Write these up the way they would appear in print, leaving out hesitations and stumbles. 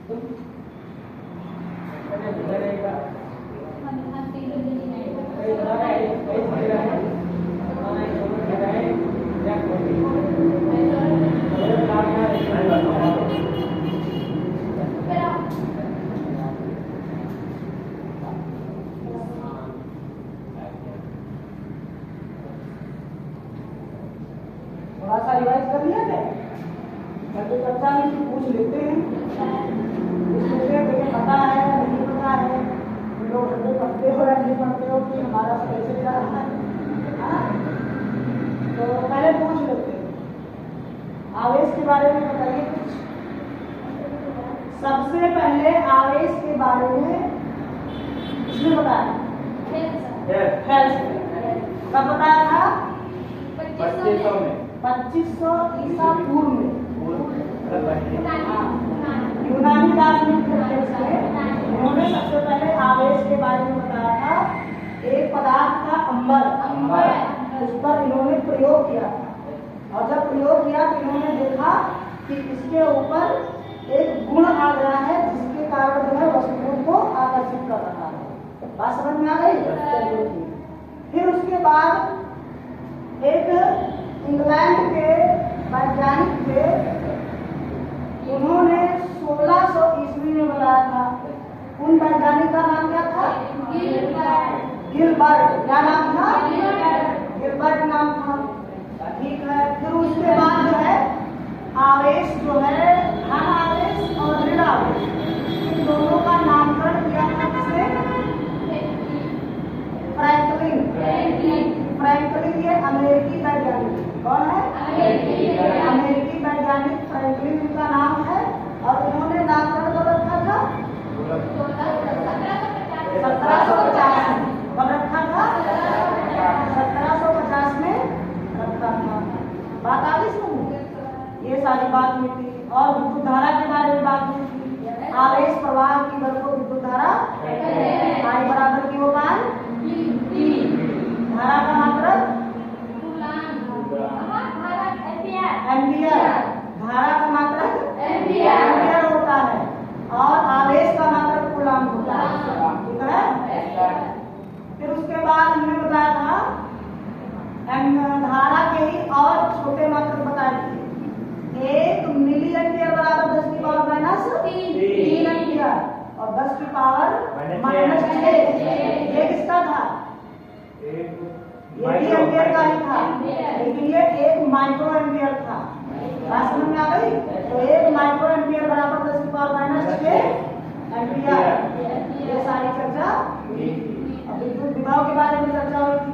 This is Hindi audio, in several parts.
थोड़ा सा रिवाइज कर लिया क्या? कभी कक्षा में पूछ लेते हैं, पता है या नहीं पता है, लोग पढ़ते हो या नहीं पढ़ते हो कि हमारा कैसे जा रहा है, तो पहले पूछ लेते हैं। आवेश के बारे में बताइए कुछ। सबसे पहले आवेश के बारे में किसने बताया? कब बताया था? 2500 ईसा पूर्व में यूनानी दार्शनिक थे, उन्होंने सबसे पहले आवेश के बारे में बताया था। एक पदार्थ था अंबर, उस पर इन्होंने प्रयोग किया था, और जब प्रयोग किया तो इन्होंने देखा कि इसके ऊपर एक गुण आ गया है जिसके कारण जो है वस्तुओं को आकर्षित कर रहा है। बात समझ में आ गई? फिर उसके बाद एक इंग्लैंड के वैज्ञानिक थे, उन्होंने 1600 ईस्वी में बताया था। उन वैज्ञानिक का नाम क्या था? गिलबर्ट। क्या नाम था? गिलबर्ट नाम था। ठीक है। फिर उसके बाद जो है आवेश जो है धन आवेश और ऋण आवेश, इन दोनों का नामकरण किया था किसने? फ्रैंकलिन। ये अमेरिकी वैज्ञानिक। कौन है? अमेरिकी वैज्ञानिक फ्रैंकलिन का नाम है, और उन्होंने नामकरण कब रखा था? 1750 में। कब रखा था? 1750 में रखा था। बात आ गई समझ? ये सारी बात हुई थी। और विद्युत धारा के बारे में बात हुई थी। आवेश प्रवाह की दर को विद्युत धारा I बराबर की होगा धारा का मात्रक एम्पियर, धारा का मात्रक एम्पियर होता है, और आवेश का मात्रक कूलाम होता है। ठीक है। फिर उसके बाद हमने बताया था धारा के ही और छोटे मात्रक बताए थे। 1 मिली एम्पियर बराबर 10 की पावर माइनस 3 एम्पियर, और 10 की पावर माइनस 6। ये किसका था? ये भी एम्पियर का ही था, लेकिन ये 1 माइक्रो एम्पियर था। बात समझ में आ गई? तो 1 माइक्रो एम्पियर बराबर 10 की पावर माइनस 6 एम्पियर। ये सारी चर्चा। अब विद्युत विभव के बारे में चर्चा हुई थी।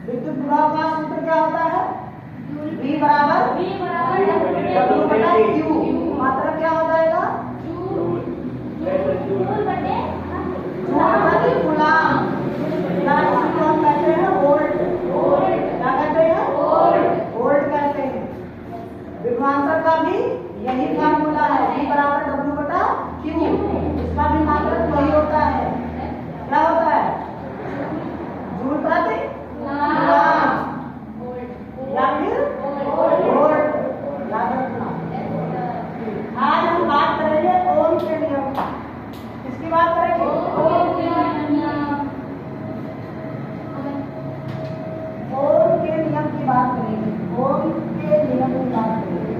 विद्युत विभव का सूत्र क्या होता है? V बराबर W बटा Q। मात्रक क्या हो जाएगा? जूल प्रति कूलाम, या इसको हम कहते हैं वोल्ट। क्या कहते हैं? वोल्ट कहते हैं। विभवांतर का भी यही फार्मूला है, V बराबर W बटा Q। इसका भी मात्रक वही होता है। क्या होता है? जूल प्रति कूलाम या फिर वोल्ट। याद रखना। आज हम बात करेंगे ओम के नियम की। किसकी बात करेंगे? ओम के नियम की बात करेंगे। ओम के नियम की बात करेंगे।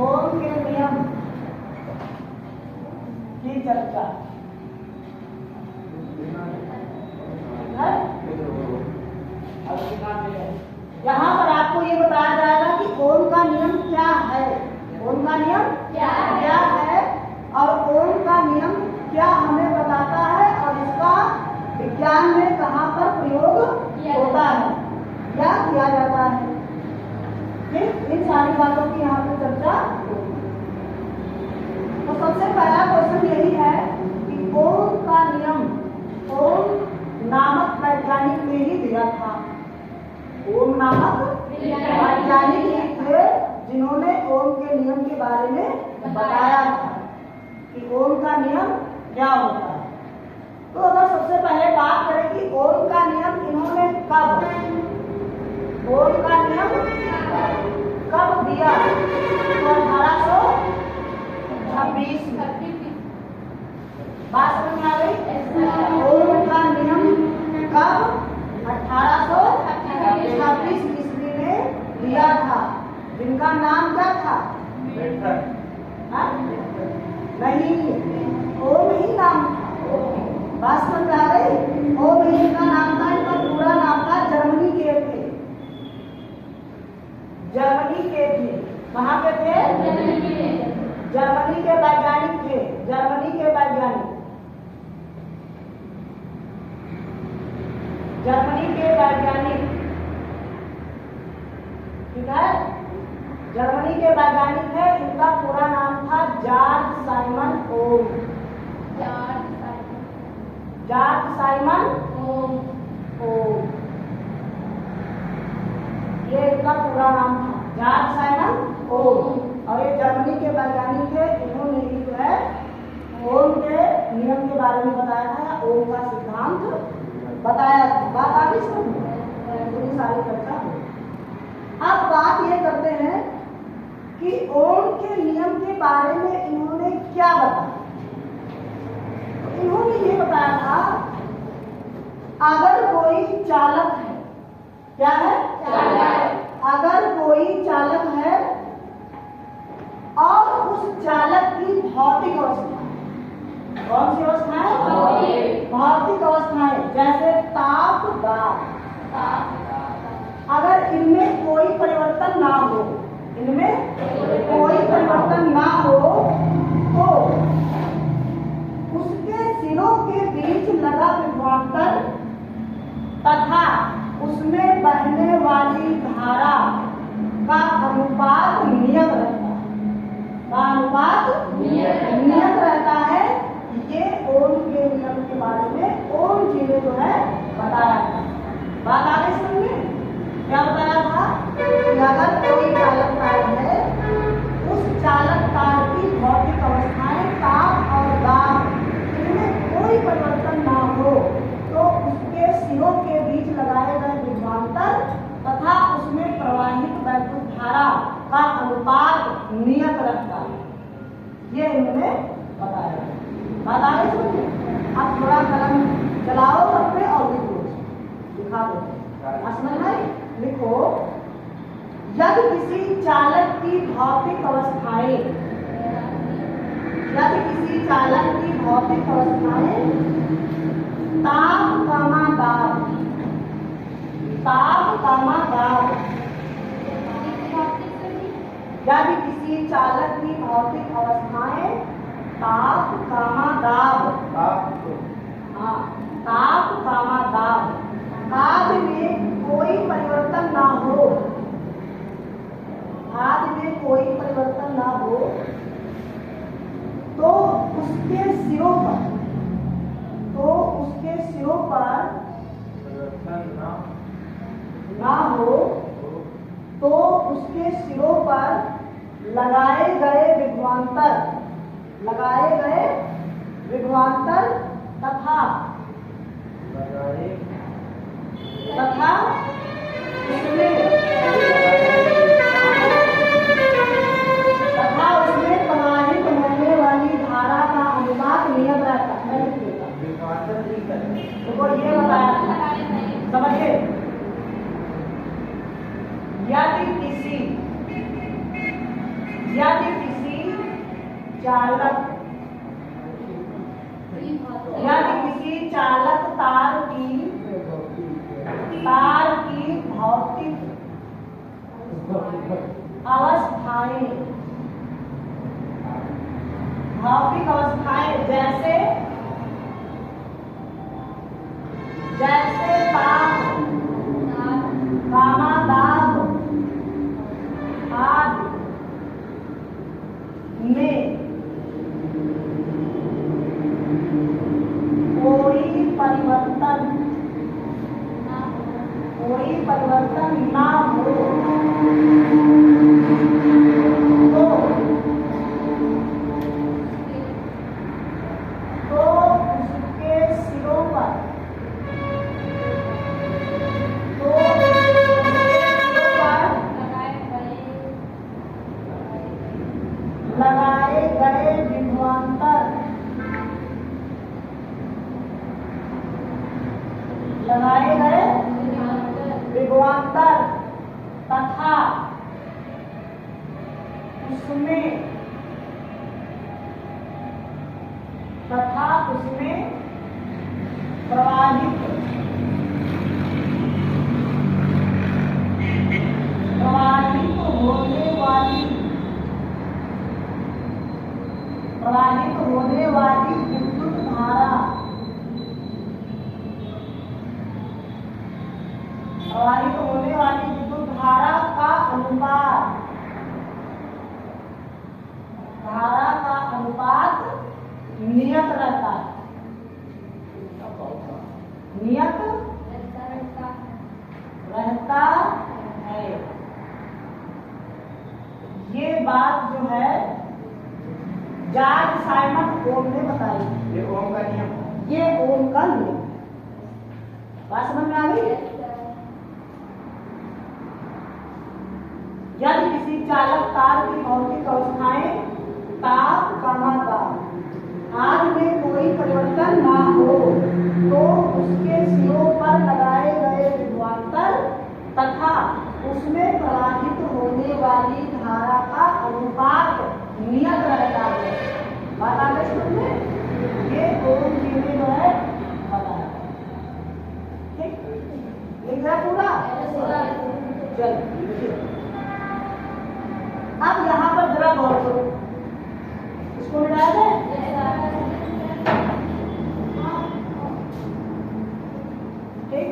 ओम के नियम की चर्चा यहाँ पर आपको ये बताया जाएगा कि ओम का नियम क्या है। ओम का नियम क्या है, और ओम का नियम क्या हमें बताता है, और इसका विज्ञान में कहाँ पर प्रयोग होता है या किया जाता है। फिर इन सारी बातों की यहाँ पर चर्चा होगी। तो सबसे पहला क्वेश्चन यही है कि ओम का नियम ओम नामक वैज्ञानिक ने ही दिया था। ओम नामक वैज्ञानिक ही थे जिन्होंने ओम के नियम के बारे में बताया था कि ओम का नियम क्या होता है। तो अगर सबसे पहले बात करें कि ओम का नियम इन्होंने कब, ओम का नियम कब दिया, 36 में। बात समझ में आ गई? ओम का नियम कब 1836 ईस्वी में दिया था, जिनका नाम क्या था? नहीं, ओम ही नाम था। बात समझ में आ गई? ओम ही इनका नाम था, इनका पूरा नाम था जर्मनी के थे। जर्मनी के थे। कहाँ के थे? जर्मनी के वैज्ञानिक थे। जर्मनी के वैज्ञानिक, जर्मनी के वैज्ञानिक, ठीक है? जर्मनी के वैज्ञानिक है। इनका पूरा नाम था जॉर्ज साइमन ओम। जॉर्ज साइमन ओम, ये इनका पूरा नाम था, जॉर्ज साइमन ओम। और ये जर्मनी के वैज्ञानिक थे। इन्होंने ही जो है ओम के नियम के बारे में बताया था, या ओम का सिद्धांत बताया था। बात आगे समझ में? पूरी सारी चर्चा हो। अब बात ये करते हैं कि ओम के नियम के बारे में इन्होंने क्या बताया। इन्होंने ये बताया था, अगर कोई चालक है, क्या है? चालक। अगर कोई चालक है और उस चालक की भौतिक अवस्था, कौन सी अवस्थाएं? भौतिक अवस्थाएं, जैसे ताप, दाब, अगर इनमें कोई परिवर्तन ना हो, इनमें कोई परिवर्तन ना हो, तो उसके सिरों के बीच लगा विभवांतर तथा उसमें बहने वाली धारा का अनुपात नियत रहता है। का अनुपात नियत रहता है। ये ओम के नियम के बारे में ओम जी ने जो है बताया था। बात आगे सुनिए, क्या बताया था कि अगर कोई चालक तार है, उस चालक तार की भौतिक अवस्थाएं ताप और दाब, इनमें कोई परिवर्तन ना हो, तो उसके सिरों के बीच लगाए गए विभवांतर तथा उसमें प्रवाहित वैद्युत धारा का अनुपात नियत रहता है। ये इन्होंने बताया। बात आगे सुनिए। अब थोड़ा कलम चलाओ अपने और लिखो, दिखा दो। समझ में? लिखो, यदि किसी चालक की भौतिक अवस्थाएं, यदि किसी चालक की भौतिक अवस्थाएं ताप कामा दाब, ताप कामा दाब, यदि किसी चालक की भौतिक अवस्थाएं ताप कामा दाब, हाँ, ताप कामा दाब, आदि में कोई परिवर्तन ना हो, आदि में कोई परिवर्तन ना हो, तो उसके सिरों पर, तो उसके सिरों पर ना हो, तो उसके सिरों पर लगाए गए विभवांतर, लगाए गए विभवांतर तथा उसमें प्रवाहित होने वाली धारा का अनुपात नियत रहता है। देखो ये बताया था, समझिए। यदि किसी चालक, यदि किसी चालक तार की भौतिक अवस्थाएं जैसे ताप, कामा दाब आदि में कोई परिवर्तन ना हो, तो उसके सिरों पर उसमें तथा उसमें प्रवाहित होने वाली विद्युत धारा का अनुपात नियत रहता है। नियत रहता है। ये बात जो है जॉर्ज साइमन ओम ने बताई। ये ओम का नियम, ये ओम का नियम। बात समझ में आ गई? यदि किसी चालक तार की भौतिक अवस्थाएं ताप, ताप आदि में कोई परिवर्तन ना हो तो उसके सिरों पर लगाए गए विभवांतर तथा उसमें प्रवाहित होने वाली धारा का अनुपात नियत रहता है। बात आ गई समझ में? ये ओम जी ने जो है बताया। ठीक, लिख रहा पूरा? चलिए अब यहाँ पर जरा गौर करो, इसको मिटाया जाए। ठीक,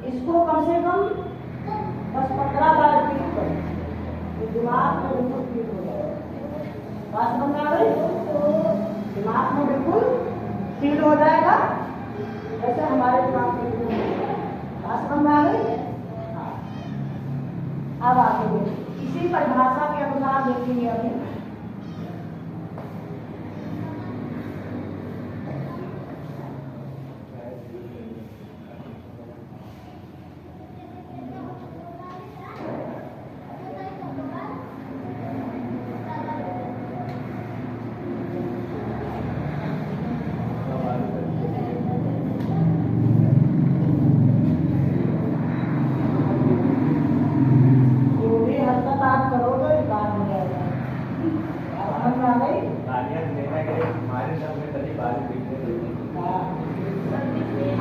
इसको कम से कम 10-15 बार रिपीट करो, दिमाग में बिल्कुल फिट हो जाएगा। बात समझ में आ गई? दिमाग में बिल्कुल फील हो जाएगा, ऐसे हमारे दिमाग में फील हो जाएगा। बात समझ में आ गई? हाँ। अब आगे इसी परिभाषा के अनुसार देखेंगे अभी।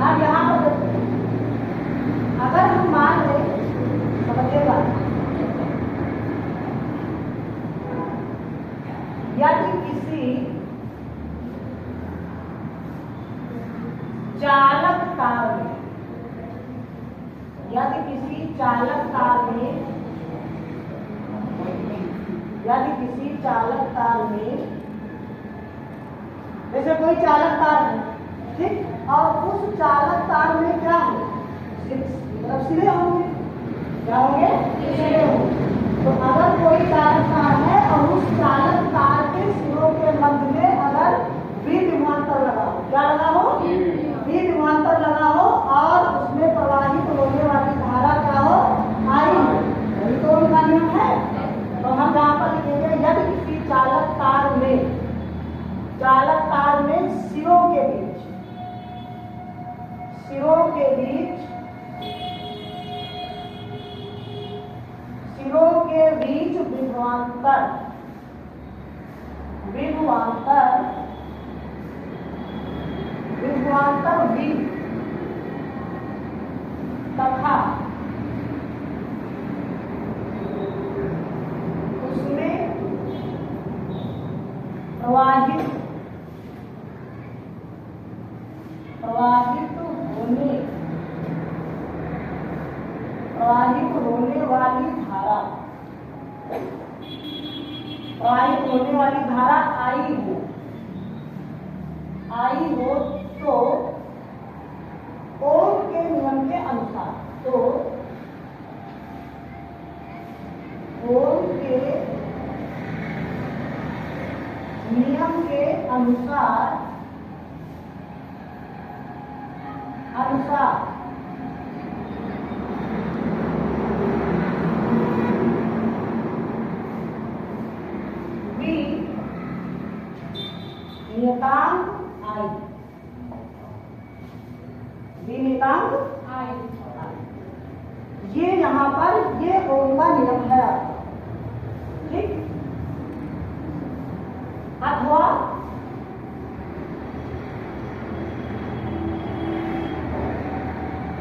अब यहाँ पर अगर हम मान लें, समझिएगा, यदि किसी चालक तार में जैसे कोई चालक तार है, ठीक, और उस चालक तार में क्या हो, मतलब सिरे होंगे, क्या होंगे? सिरे होंगे। तो अगर कोई चालक तार है और उस चालक तार के सिरों के मध्य में अगर विभवांतर लगा हो, क्या लगा हो? विभवांतर लगा हो और उसमें प्रवाहित होने वाली धारा क्या हो? आई हो। यही तो उनका नियम है। तो हम यहाँ पर लिखेंगे यदि किसी चालक तार में सिरों के बीच विभवांतर V तथा उसमें प्रवाहित होने वाली धारा आई हो तो ओम के नियम के अनुसार, ओम के नियम के अनुसार नियतांक आई, वी नियतांक आई, ये यहाँ पर ये ओम का नियम है आपका, ठीक। अथवा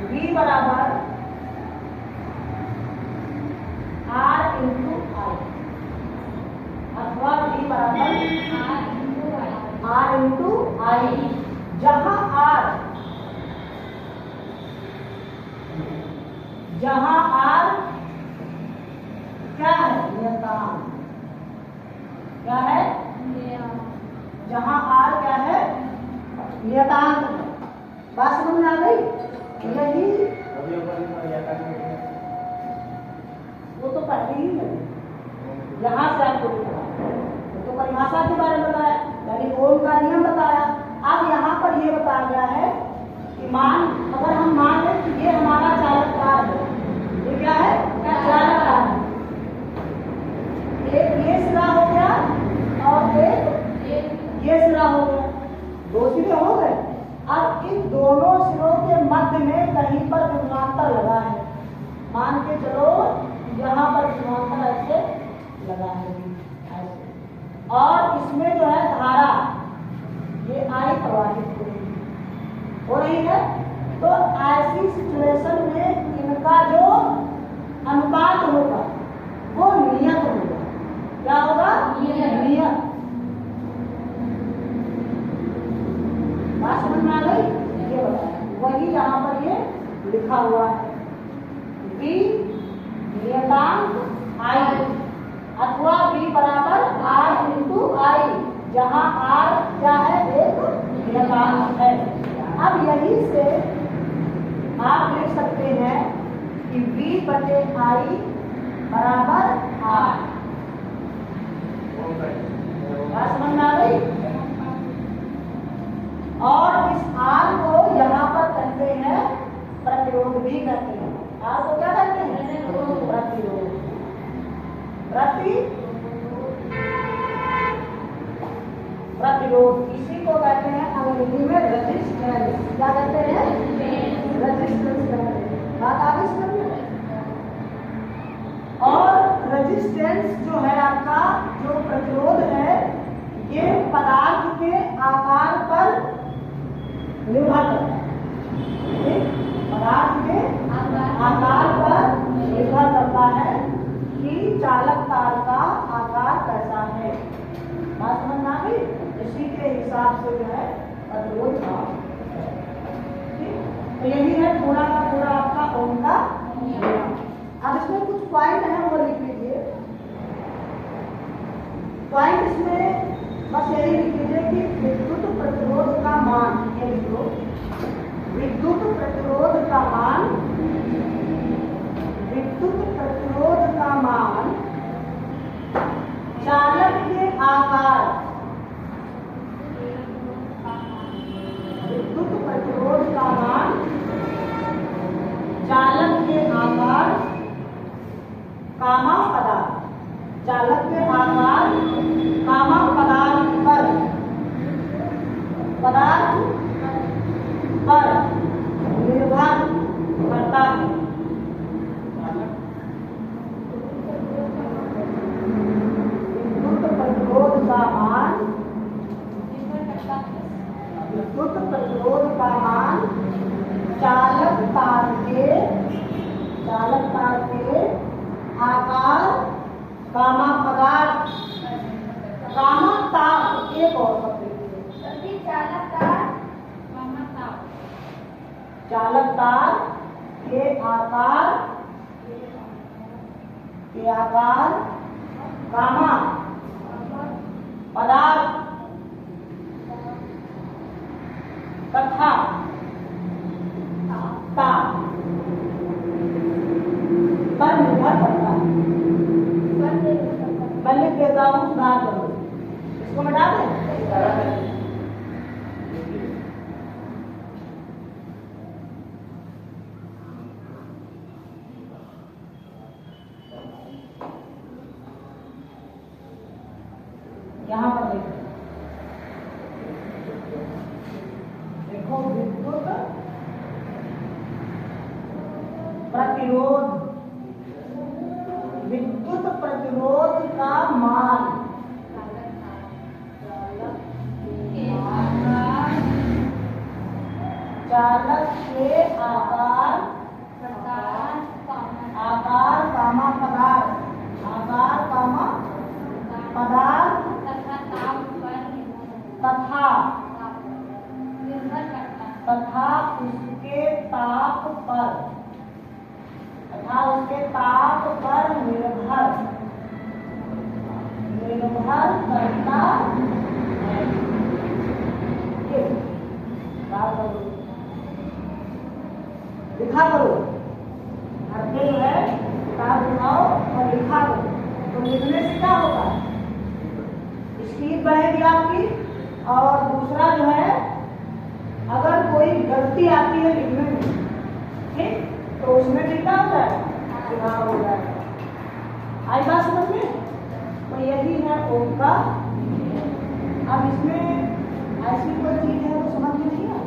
V बराबर R इंटू आई, अथवा V बराबर R इंटू आई, जहाँ R क्या है, नियतांक, क्या है, जहाँ R क्या है, नियतांक है। बात समझ में आ गई? यही वो तो पहले ही है, यहाँ से आपको लिखा तो परिभाषा के बारे में बताया, यानी ओम का नियम बताया। अब यहाँ पर ये बताया गया है कि मान, अगर हम मान लें कि ये हमारा चालक तार है, ये क्या है, चालक तार है, एक ये सिरा हो गया और एक ये सिरा हो गया, दो सिरे हो गए। अब इन दोनों सिरों के मध्य में कहीं पर विभवांतर लगा है, मान के चलो यहाँ पर विभवांतर ऐसे लगा है ऐसे, और इसमें जो है धारा ये आई प्रवाहित हो रही है। तो ऐसी सिचुएशन में इनका जो अनुपात होगा वो नियत होगा, क्या होगा, नियत। बात समझ में आ गई? ये बताया, वही यहाँ पर ये लिखा हुआ है, V नियतांक आई अथवा V बराबर R इंटू आई, जहाँ R क्या है, एक नियतांक है। अब यही से आप लिख सकते हैं कि V बटे आई बराबर R। बात समझ में आ गई? और इस R को यहाँ पर कहते हैं प्रतिरोध भी कहते हैं। R को क्या कहते हैं, प्रतिरोध, प्रतिरोध, इसी को कहते हैं अंग्रेजी में रेजिस्टेंस। क्या कहते हैं, रेजिस्टेंस कहते हैं। बात आगे समझ में। और रेजिस्टेंस जो है आपका, जो प्रतिरोध है, ये पदार्थ के आकार पर निर्भर करता है, पदार्थ के आकार पर निर्भर करता है कि चालक तार का आकार कैसा है। बात समझ में आ गई? इसी के हिसाब से जो है प्रतिरोध का, तो यही है पूरा का पूरा आपका ओम का नियम। अब इसमें कुछ पॉइंट है वो लिख लीजिए। पॉइंट इसमें बस यही लिख लीजिए कि विद्युत प्रतिरोध का मान, ये लिखो, विद्युत प्रतिरोध का मान, विद्युत प्रतिरोध का मान चालक के आकार, विद्युत प्रतिरोध का मान चालक के आकार, कामा पदार्थ, चालक के आकार कामा पदार्थ पर निर्भर करता है। विद्युत प्रतिरोध का मान, विद्युत प्रतिरोध का मान चालक तार के आकार, कामा पदार्थ, कामा ताप, एक और चालक तार के आकार, कामा पदार्थ तथा ताप पर निर्भर करता है। मैं लिख देता हूँ, सुधार करो, इसको मिटा दें। यहाँ पर देखो, वो विद्युत प्रतिरोध, विद्युत प्रतिरोध का मान चालक के आकार कामा पदार्थ, आकार कामा पदार्थ तथा उसके ताप पर निर्भर करता है। ये लिखा करो, घर पे जो है किताब उठाओ और लिखा करो। तो लिखने से क्या होगा, स्पीड बढ़ेगी आपकी। और दूसरा जो है, अगर कोई गलती आती है लिखने में, ठीक, तो उसमें लिखा हो जाएगा, हो जाएगा। आई बात समझ में? तो यही है ओम का। अब इसमें ऐसी कोई चीज है तो समझ में नहीं है।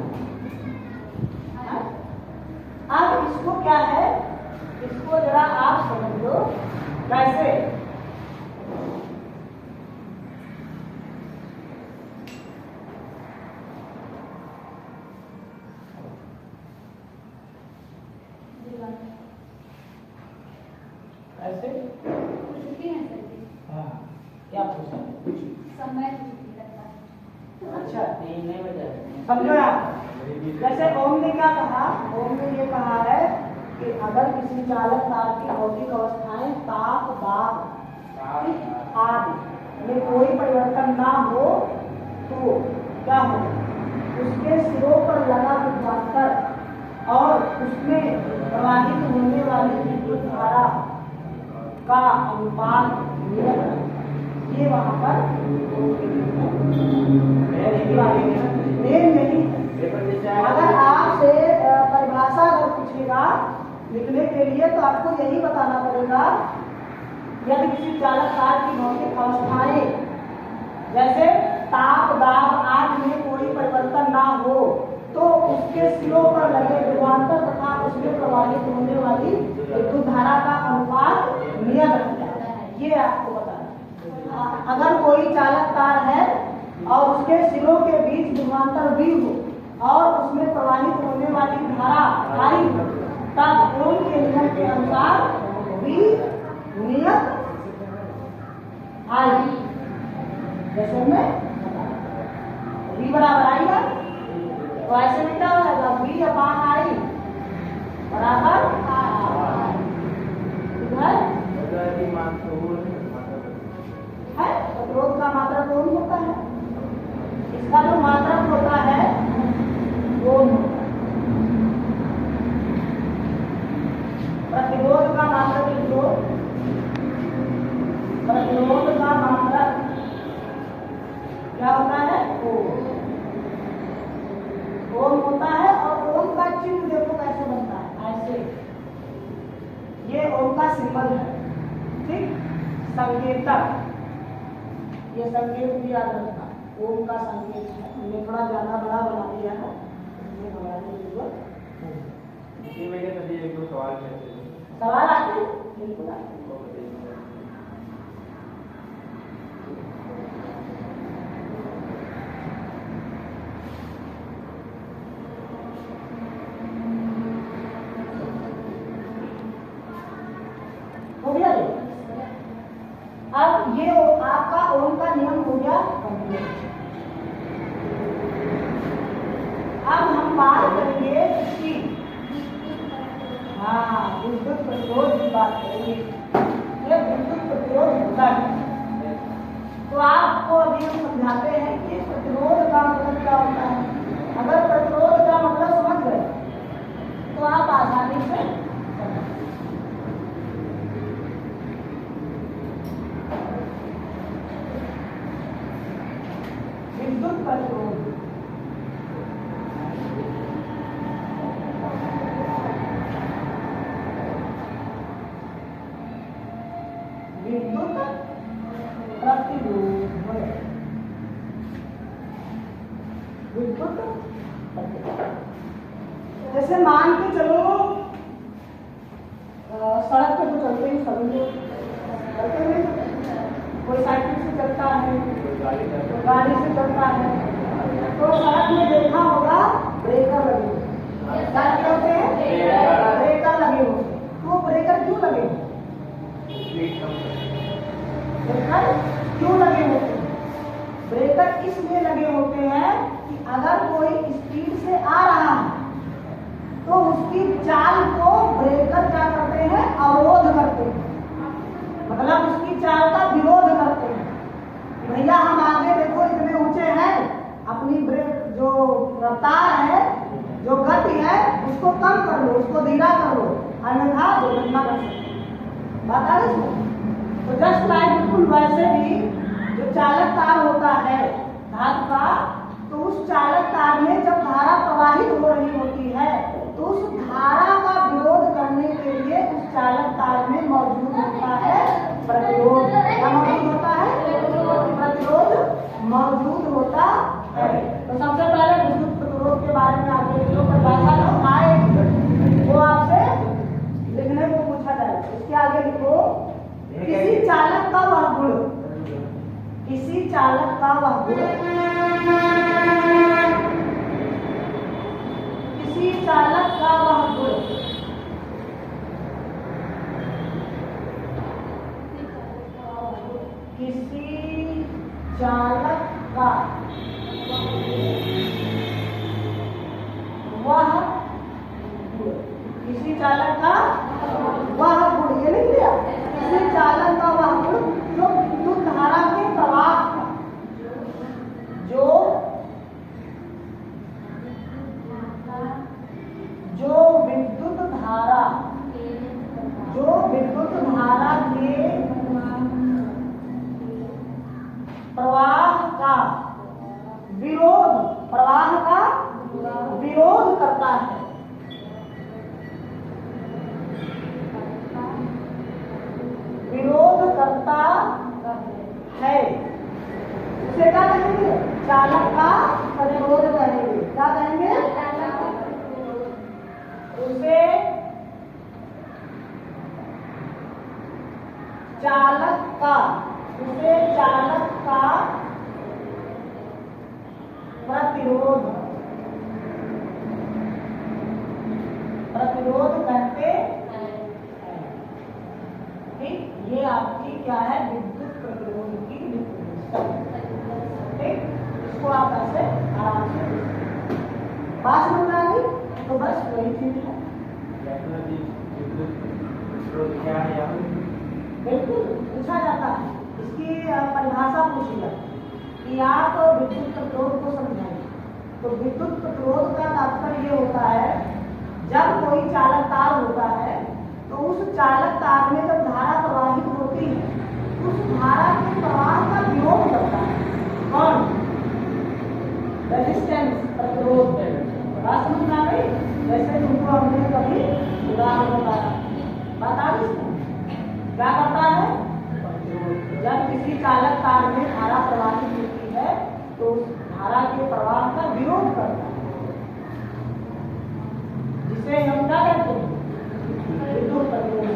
अब इसको क्या है, इसको जरा आप समझ लो कैसे। ऐसे हाँ, क्या पूछा? समय अच्छा, नहीं बजा समझो आप। जैसे ओम ने क्या कहा, ओम ने ये कहा है कि अगर किसी चालक तार की भौतिक अवस्थाएं ताप, दाब आदि में कोई परिवर्तन ना हो तो क्या हो, उसके सिरों पर लगा विभवांतर और उसमें प्रवाहित होने वाली विद्युत धारा का अनुपात ये वहां पर नहीं। अगर आपसे परिभाषा अगर पूछेगा लिखने के लिए तो आपको यही बताना पड़ेगा, यदि किसी चालक तार की भौतिक अवस्थाएं जैसे ताप, दाब आदि में कोई परिवर्तन ना हो तो उसके सिरों पर लगे विभवांतर तथा उसमें प्रवाहित होने वाली विद्युत धारा का अनुपात नियत रहता है। ये आपको बताना। अगर कोई चालक तार है और उसके सिरों के बीच विभवांतर भी हो और उसमें प्रवाहित होने वाली धारा आई तब ओम के नियम के अनुसार भी नियत आएगी। जैसे में भी बराबर आएगा तो ऐसे में क्या हो जाएगा, बी अपान आई बराबर है। प्रतिरोध का मात्रक ओम होता है, इसका जो मात्रक होता है ओम। प्रतिरोध का मात्रक लिखो, प्रतिरोध का मात्रक क्या होता है, ओम होता है। और ओम का चिन्ह देखो कैसे बनता है, ऐसे। ये ओम का सिंबल है, ठीक, संकेतक। ये संकेत भी याद रखना, ओम का संकेत है। हमने थोड़ा ज्यादा बड़ा बना दिया है, इसमें बनाने की जरूरत नहीं। सवाल आते हैं, बिल्कुल आते हैं। हो गया ये? अब ये आपका ओम का नियम हो गया कंप्लीट। अब हम बात करेंगे इसकी, हाँ, विद्युत प्रतिरोध की बात करेंगे। ये विद्युत प्रतिरोध होता है तो आपको अभी हम समझाते हैं कि प्रतिरोध का मतलब क्या होता है। अगर प्रतिरोध का मतलब समझ गए तो आप आसानी से विद्युत प्रतिरोध, विद्युत प्रतिरोध, विद्युत जैसे मान के चलो सड़क पे तो चलते ही सभी लोग चलते हैं, कोई साइकिल से चलता है, कोई गाड़ी से चलता है, तो सड़क में देखा होगा ब्रेकर लगे होते, क्या लगे होते हैं? ब्रेकर लगे होते। तो ब्रेकर क्यों लगे? ब्रेकर क्यों लगे होते हैं? ब्रेकर इसलिए लगे होते हैं कि अगर कोई स्पीड से आ रहा है तो उसकी चाल को ब्रेकर क्या करते हैं? अवरोध करते हैं, मतलब उसकी चाल का विरोध करते हैं। भैया हम आगे देखो इतने ऊंचे हैं, अपनी ब्रेक जो रफ्तार है, जो गति है, उसको कम कर लो, उसको धीरा कर लो, अन्यथा दुर्घटना कर सकते हैं। बात आ रही है? तो जस्ट लाइक बिल्कुल वैसे भी जो चालक तार होता है धातु का, तो उस चालक तार में जब धारा प्रवाहित हो रही होती है तो उस धारा का विरोध करने के लिए उस चालक तार में मौजूद होता है प्रतिरोध। क्या मौजूद होता है? प्रतिरोध मौजूद होता है। तो सबसे पहले विद्युत प्रतिरोध के बारे में आगे जो परिभाषा जो आए वो आपसे लिखने को पूछा जाए। इसके आगे लिखो, किसी चालक का वह गुण, किसी चालक का वह गुण, किसी चालक का वह गुण, किसी चालक का वह गुण, किसी चालक का वह गुण, ये लिख लिया। किसी चालक का वह गुण जो विद्युत धारा के प्रवाह का, जो विद्युत धारा, जो विद्युत धारा के प्रवाह का विरोध, प्रवाह का विरोध करता है, विरोध करता है, उसे क्या कहेंगे? चालक का प्रतिरोध कहेंगे। क्या कहेंगे? उसे चालक का, उसे चालक का प्रतिरोध, प्रतिरोध कहते हैं। ठीक, ये आपकी क्या है? विद्युत प्रतिरोध की ठीक, इसको आप ऐसे आराम से बात समझ में आ गई? तो बस वही चीज है। बिल्कुल पूछा जाता है, इसकी परिभाषा पूछी जाती कि आप विद्युत प्रतिरोध को समझाइए। तो विद्युत प्रतिरोध का तात्पर्य ये होता है, जब कोई चालक तार होता है तो उस चालक तार में जब धारा प्रवाहित होती है, उस धारा के प्रवाह का विरोध करता है कौन? रेजिस्टेंस, प्रतिरोध। बात समझ में आ गई? जैसे तुमको हमने कभी उदाहरण बताया, बता दी क्या करता है? जब किसी चालक तार में धारा प्रवाहित होती है तो उस धारा के प्रवाह का विरोध करता है, जिसे हम क्या कहते हैं? विद्युत प्रतिरोध।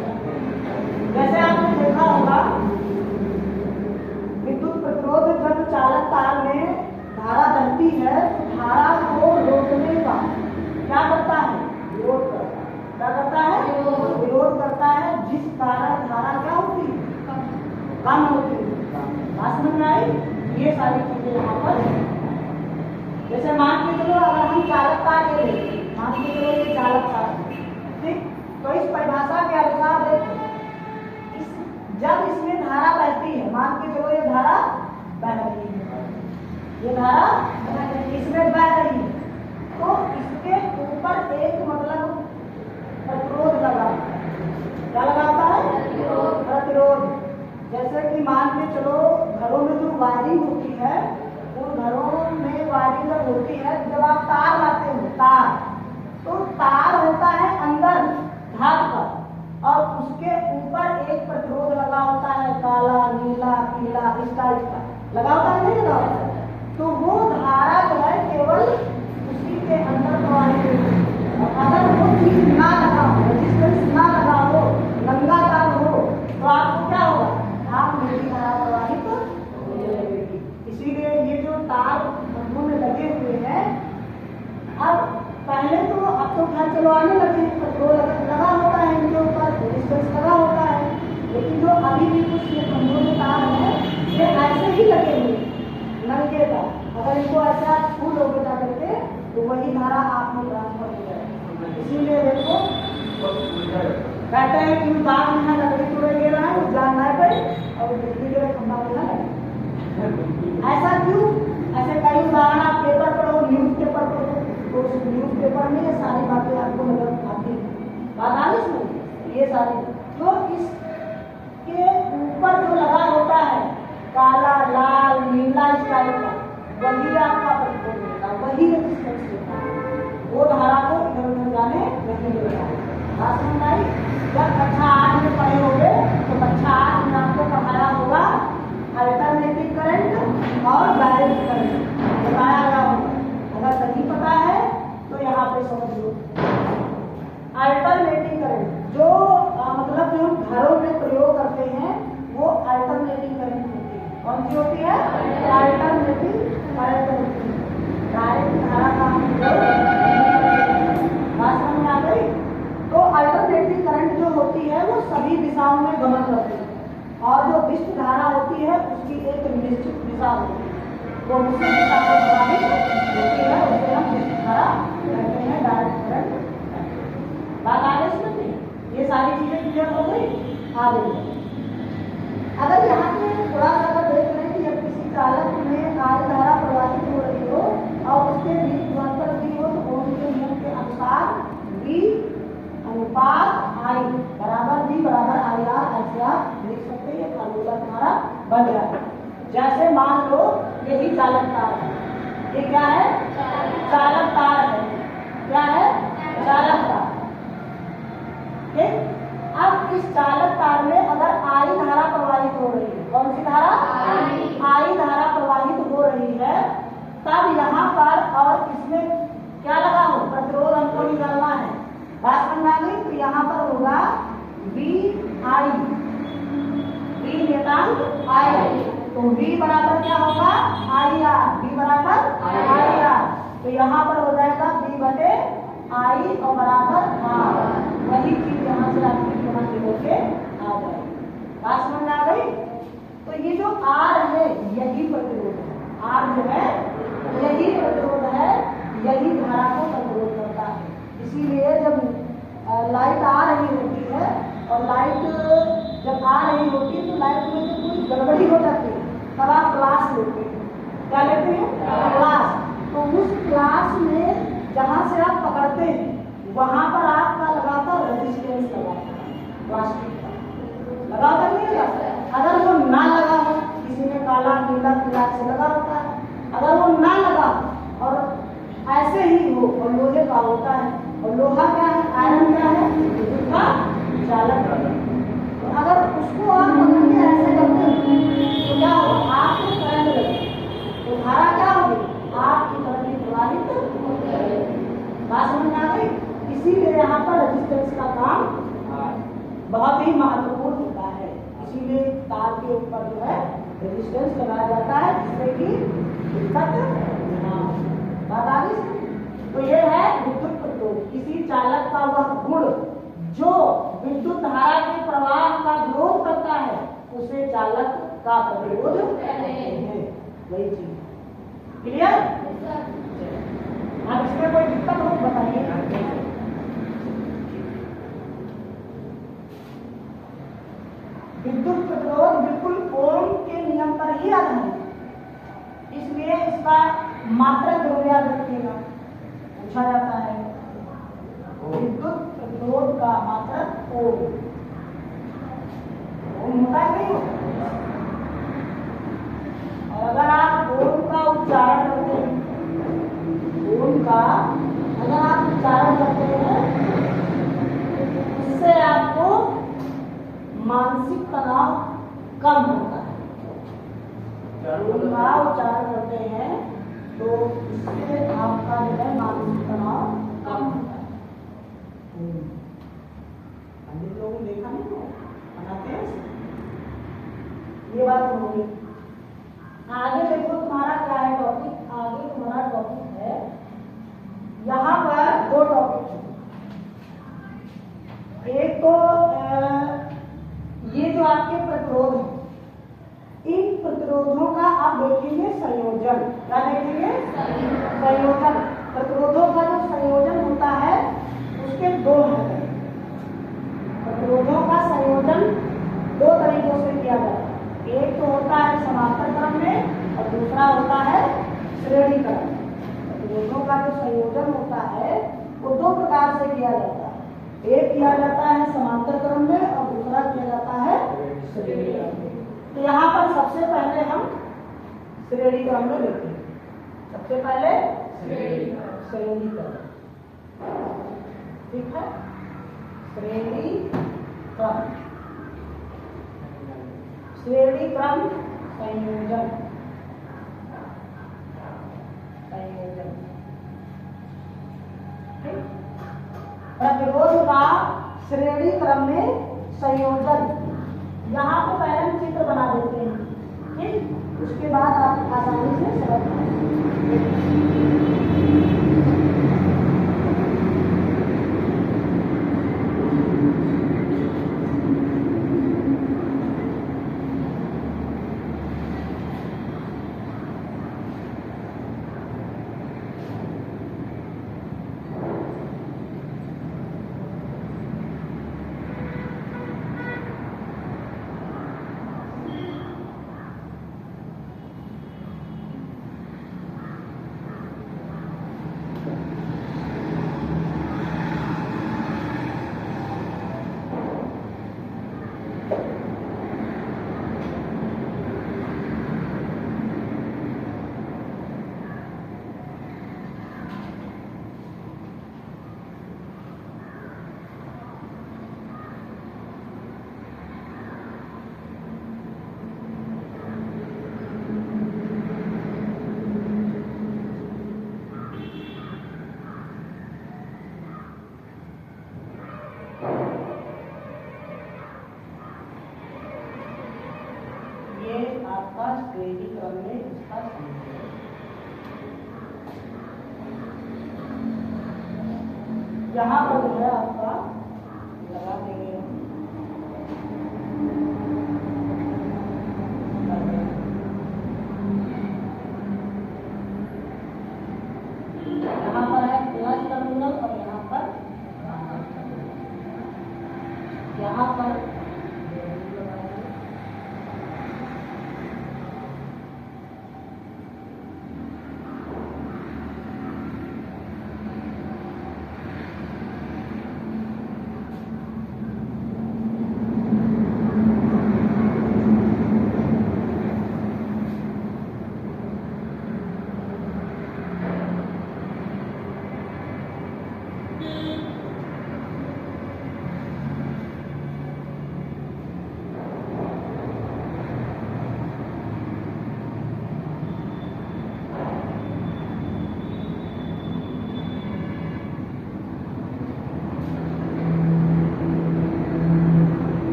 जैसे आपने देखा होगा विद्युत प्रतिरोध, जब चालक तार में धारा बहती है तो धारा को रोकने का क्या करता है? विरोध करता है। क्या करता है? विरोध करता है, जिस कारण धारा क्या होती है? कम होती है। बात समझ में आई? ये सारी चीजें यहाँ पर, जैसे मान के चलो अगर हम चालक तार ले लें, मान के चलो ये चालक तार, ठीक, तो इस परिभाषा के अनुसार देखो, जब इसमें धारा बहती है, मान के चलो ये धारा बह रही है, ये धारा इसमें बह रही है, तो इसके ऊपर एक मतलब प्रतिरोध लगा, क्या लगाता है? प्रतिरोध। जैसे कि मान के चलो घरों में जो वायरिंग होती है, उन घरों में वायरिंग जब होती है, जब आप तार लाते हो, तार, तो तार होता है अंदर धातु का, और उसके ऊपर एक प्रतिरोध लगा होता है, काला, नीला, पीला, इस टाइप का लगा होता है, नहीं लगा होता है। तो वो धारा जो है केवल उसी के अंदर प्रवाहित हो। अगर वो चीज ना लगा हो, रेजिस्टेंस ना लगा हो, नंगा तार हो, तो आपको क्या होगा, आप में भी धारा प्रवाहित होने लगेगी। इसीलिए ये जो तार खंभों में लगे हुए हैं, अब पहले तो अब तो घर चलवाने लगे, पेट्रोल लगा होता है इनके ऊपर, रेजिस्टेंस लगा होता है, लेकिन जो अभी भी कुछ ये खंभों में तार है ये ऐसे ही लगे हुए नंगे तार। अगर इनको ऐसा फूल हो गया करके तो वही धारा आप में ट्रांसफर हो जाए। इसीलिए देखो कहते हैं कि बाग में ना लकड़ी तोड़ ले रहा है, जानना है पड़े और बिजली के खंभा में ना लगे। ऐसा क्यों? ऐसे कई उदाहरण आप पेपर पढ़ो, न्यूज पेपर पढ़ो, तो उस न्यूज पेपर में ये सारी बातें आपको नजर आती है। बात आ रही ये सारी जो इसके ऊपर जो लगा होता है काला, लाल, नीला इस टाइप का, वही आपका प्रतिरोध होता है, वही रेजिस्टेंस होता है, वो धारा को इधर उधर जाने नहीं देता है। बात समझ आई? जब कक्षा 8 में पढ़े होंगे तो कक्षा 8 में आपको पढ़ाया होगा अल्टरनेटिव करंट और डायरेक्ट करंट बताया गया होगा। अगर नहीं पता है तो यहाँ पे समझ लो। अल्टरनेटिव करंट जो मतलब जो हम घरों में प्रयोग करते हैं वो अल्टरनेटिव करंट होती है। कौन सी होती है? अल्टरनेटिव करंट होती है। डायरेक्ट धारा का हम बात समझ में आ गई? तो अल्टरनेटिव करंट जो होती है वो सभी दिशाओं में गमन करती है, और जो विशिष्ट धारा होती है उसकी एक निश्चित दिशा होती है, वो निश्चित दिशा को प्रभावित होती है, उसे हम विशिष्ट धारा कहते हैं, डायरेक्ट करंट। बात आगे समझिए, ये सारी चीजें क्लियर हो गई। आगे अगर यहाँ पे थोड़ा सा अगर देख रहे हैं कि जब किसी चालक में आई धारा प्रवाहित हो रही हो और उसके बीच विभवांतर भी हो, तो ओम के नियम के अनुसार V अनुपात I बराबर V बराबर IR ऐसे आप लिख सकते हैं। ये फार्मूला तुम्हारा बन जाए। जैसे मान लो यही चालक तार है, ये क्या है? चालक तार है। क्या है? चालक तार। ठीक, अब इस चालक तार में अगर I धारा प्रवाहित हो रही है, कौन सी धारा? I धारा प्रवाहित हो रही है, तब यहाँ पर और इसमें क्या लगा हो? प्रतिरोध हमको निकालना है। बात समझ आ गई? तो यहाँ पर होगा VI, V नियतांक I, तो V बराबर क्या होगा? IR, V बराबर IR, तो यहाँ पर हो जाएगा V बटे I और बराबर R। वही चीज यहाँ से आपकी यहाँ से होके आ जाएगी। बात समझ आ गई? तो ये जो R है यही प्रतिरोध है, R जो है यही प्रतिरोध है, यही धारा को प्रतिरोध करता है। इसीलिए जब लाइट आ रही होती है और लाइट जब आ रही होती है तो लाइट में जब कोई गड़बड़ी हो जाती है तब आप क्लास लेते हैं। क्या लेते हैं? क्लास। तो उस क्लास में जहाँ से आप पकड़ते हैं वहाँ पर आपका लगातार रेजिस्टेंस लगाता है, प्लास्टिक का लगातार नहीं लगाता। अगर वो ना लगा हो, किसी में काला नीला पीला से लगा होता है, अगर वो ना लगा और ऐसे ही हो और लोहे का होता है, और लोहा क्या है? आयरन क्या है? विद्युत का चालक है। तो अगर उसको आप पकड़ के ऐसे करते हैं तो क्या होगा? आपको करंट लगेगा, तो धारा क्या होगी? आपकी तरफ ही प्रवाहित होगी। बात समझ में आ गई? इसीलिए यहाँ पर रेजिस्टेंस का काम बहुत ही महत्वपूर्ण होता है। इसीलिए तार के ऊपर जो है रेजिस्टेंस लगाया जाता है जिससे कि दिक्कत ना हो। बात आ गई? तो ये है विद्युत प्रतिरोध, किसी चालक का वह गुण जो विद्युत धारा के प्रवाह का विरोध करता है उसे चालक का प्रतिरोध कहते हैं। वही चीज क्लियर? अब इसमें कोई दिक्कत हो बताइए। विद्युत प्रतिरोध बिल्कुल ओम के नियम पर ही आधारित है, इसलिए इसका मात्रक ध्रुव याद रखिएगा, पूछा जाता है। विद्युत प्रतिरोध का मात्रक ओम। ओम होता है नहीं होता? और अगर आप ओम का उच्चारण करते हैं, ओम का अगर आप उच्चारण करते हैं उससे आपको मानसिक तनाव कम होता है। ओम का उच्चारण करते हैं तो इससे आपका जो है मानसिक तनाव कम होता है। पंडित लोगों ने देखा नहीं बनाते हैं, ये बात होगी। आगे देखो तुम्हारा क्या है टॉपिक, आगे तुम्हारा टॉपिक है, यहाँ पर दो टॉपिक है। एक तो ये जो आपके प्रतिरोध हैं, इन प्रतिरोधों का आप देखेंगे संयोजन। क्या देखेंगे? संयोजन। प्रतिरोधों का जो संयोजन होता है उसके दो हैं। प्रतिरोधों का संयोजन दो तरीकों से किया जाता है। एक तो होता है समांतर क्रम में और दूसरा होता है श्रेणी क्रम में। प्रतिरोधों का जो संयोजन होता है वो दो प्रकार से किया जाता है। एक किया जाता है समांतर क्रम में और दूसरा किया जाता है श्रेणी क्रम में। तो यहाँ पर सबसे पहले हम श्रेणी क्रम में लेते हैं। सबसे पहले श्रेणी क्रम, ठीक है? श्रेणी क्रम, श्रेणी क्रम संयोजन, संयोजन, ठीक? प्रतिरोध का श्रेणी क्रम में संयोजन। यहाँ पे पहले हम चित्र बना देते हैं, ठीक? उसके बाद आप आसानी से समझ पाएंगे। श्रेणी क्रम में इसका संयोजन। यहाँ पर जो है आपका लगा देंगे यहाँ पर है प्लस टर्मिनल और यहाँ पर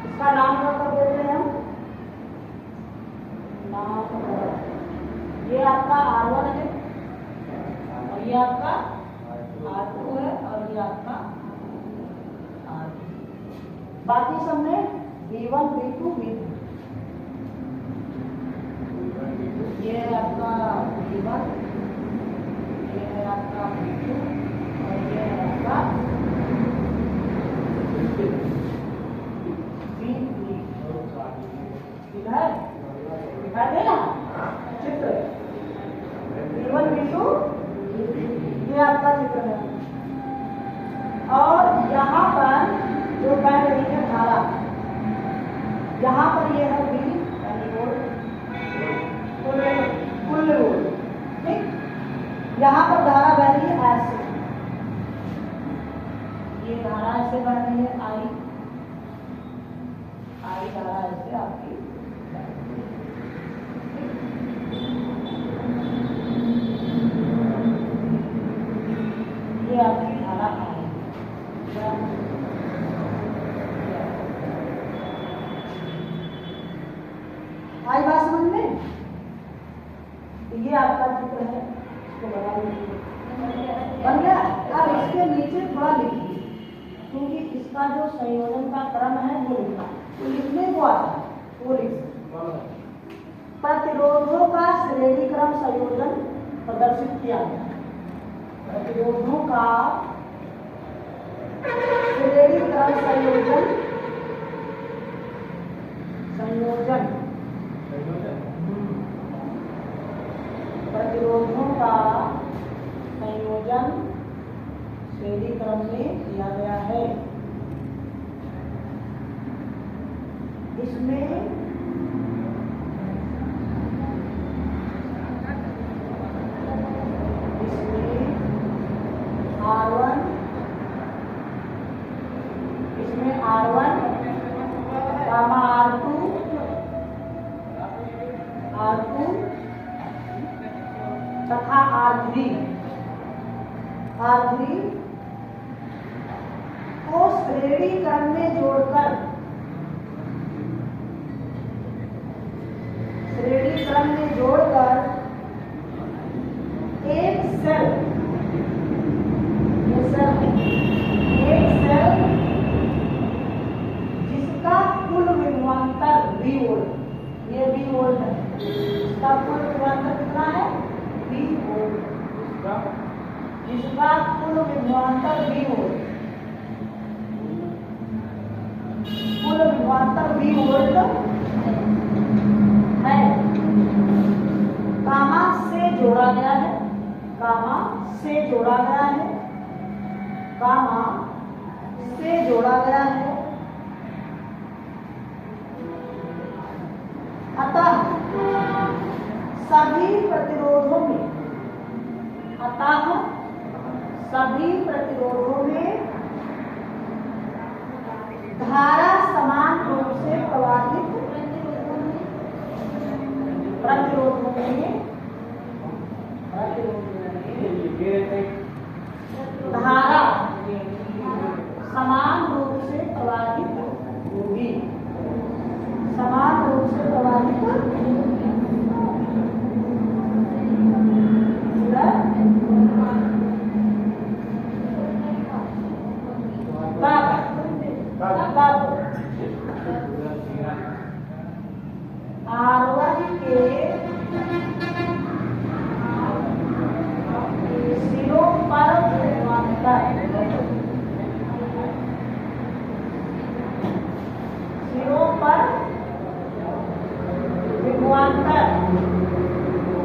इसका नाम क्या कर देते हैं हम? नाम ये आपका R1 है और ये आपका R2 है और ये आपका R3। बाकी सब में V1, V2, V3। ये है आपका V1, ये है आपका V2 और ये है आपका दिखाई दे ना चित्र V1, V2 ये आपका चित्र है। और यहाँ पर जो बह रही है धारा, यहाँ पर ये है V यानी वोल्ट, कुल ऐसे बढ़ रही है, आई धारा ऐसे आपकी ये आपकी धारा आई। आई बात समझ में? ये आपका चित्र है, इसको बना लीजिए। बन गया। अब इसके नीचे थोड़ा लिखिए, क्योंकि इसका जो संयोजन का क्रम है वो लिखना, तो लिखने को आता है वो लिख। प्रतिरोधों का श्रेणी क्रम संयोजन प्रदर्शित किया गया। प्रतिरोधों का श्रेणी क्रम संयोजन प्रतिरोधों का संयोजन श्रेणी क्रम में किया गया है। इसमें R1 गामा R2 तथा R3 को श्रेणी क्रम में जोड़कर एक सेल जिसका कुल विभवांतर V वोल्ट, ये V वोल्ट है, इसका कुल विभवांतर कितना है? V वोल्ट, जिसका कुल विभवांतर V वोल्ट, कुल विभवांतर V वोल्ट है, गामा से जोड़ा गया है, अतः सभी प्रतिरोधों में धारा समान रूप से प्रवाहित प्रतिरोधों में धारा समान रूप से प्रवाहित होगी, R1 के सिरों पर विभवांतर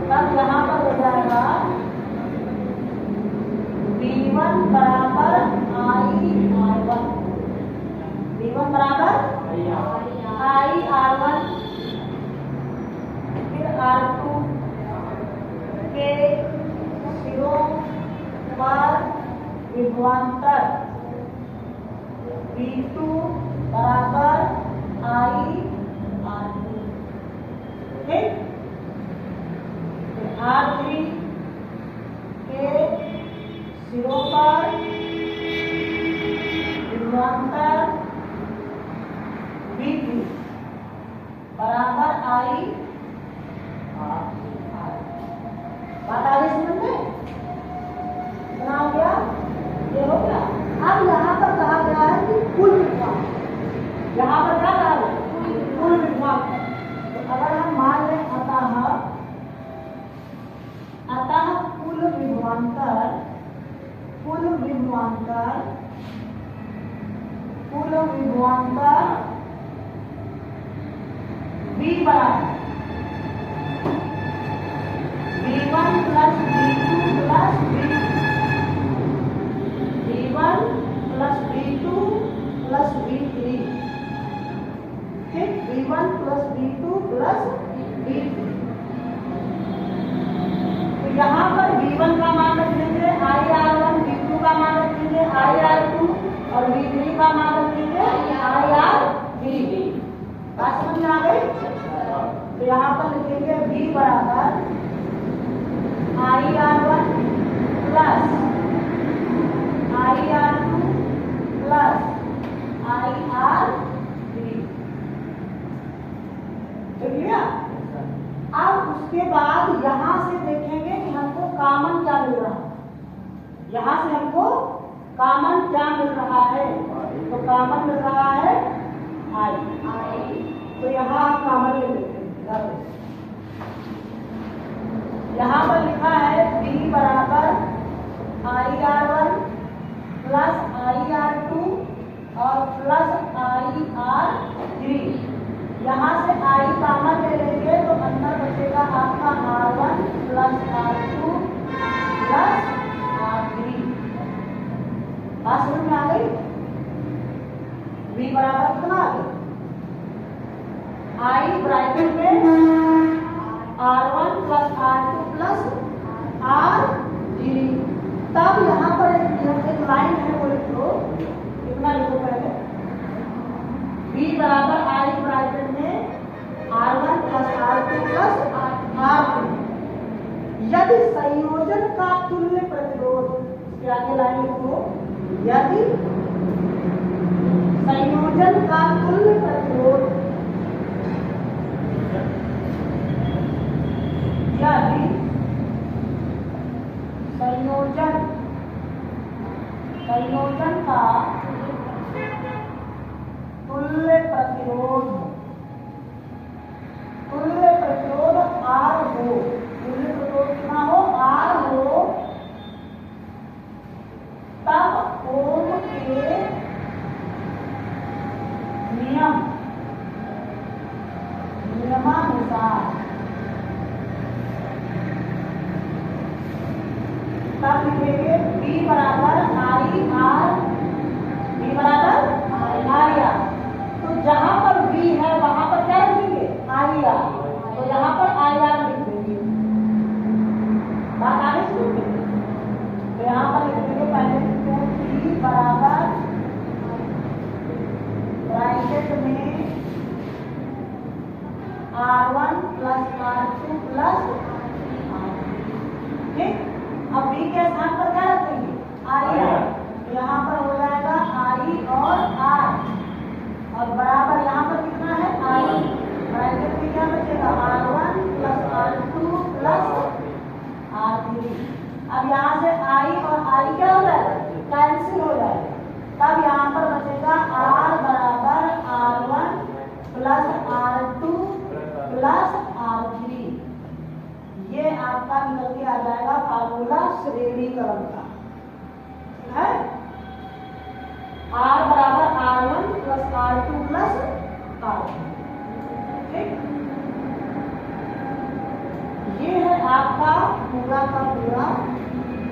तब यहाँ पर हो जाएगा V1 बराबर I/R1, V1 बराबर I/R1, फिर R2 के सिरों पर विभवांतर V2 बराबर I/R2, ठीक। R3 के सिरों पर विभवांतर V2 बराबर I/R2। बात आ गई समझ में? इतना हो गया, ये हो गया। अब यहाँ पर कहा गया है कि कुल विभवांतर, यहाँ पर क्या कहा है? कुल विभवांतर। तो अगर हम मान लें अतः कुल विभवांतर तो यहाँ पर लिखेंगे V बराबर IR1 plus IR2 plus IR3। ठीक है। अब उसके बाद यहाँ से देखेंगे कि हमको कॉमन क्या मिल रहा है। यहाँ से हमको कॉमन क्या मिल रहा है, तो कॉमन मिल रहा है I। तो यहाँ आप कॉमन ले लेते हैं। यहाँ पर लिखा है V बराबर IR1 प्लस IR2 और प्लस IR3। यहाँ से I कॉमन ले लेंगे तो अंदर बचेगा आपका R1 plus R2 plus R3। बात समझ में आ गई? V बराबर कितना आ गया? I ब्रैकेट में R1 plus R2 plus R3। तब यहाँ पर एक लाइन है, वो लिख लो। कितना लिखो पहले? V बराबर I ब्रैकेट में R1 plus R2 plus R3। यदि संयोजन का तुल्य प्रतिरोध, इसके आगे लाइन लिखो, यदि संयोजन का तुल्य प्रतिरोध यदि संयोजन का तुल्य प्रतिरोध R हो, तुल्य प्रतिरोध कितना हो? R हो, तब ओम के नियमानुसार तब लिखेंगे V बराबर IR, V बराबर IR। तो जहां पर V है वहां पर क्या लिखेंगे? IR। तो यहाँ पर IR लिख देंगे। बात आगे सुन लेंगे। तो यहाँ पर लिखेंगे, पहले लिखते हैं V बराबर ब्रैकेट में R1 plus R2 plus R3। ठीक। अब V के स्थान पर क्या रखेंगे? IR। तो यहाँ पर हो जाएगा I और R, और बराबर यहाँ पर कितना है? I। ब्रैकेट में क्या बचेगा? R1 plus R2 plus R3। अब यहाँ से I और I क्या हो जाएगा? कैंसिल हो जाएगा। तब यहाँ पर बचेगा R बराबर R1 plus R2 plus R3। ये आपका निकल के आ जाएगा फार्मूला श्रेणीकरण का, है R बराबर R1 plus R2 plus R3। ठीक। ये है आपका पूरा का पूरा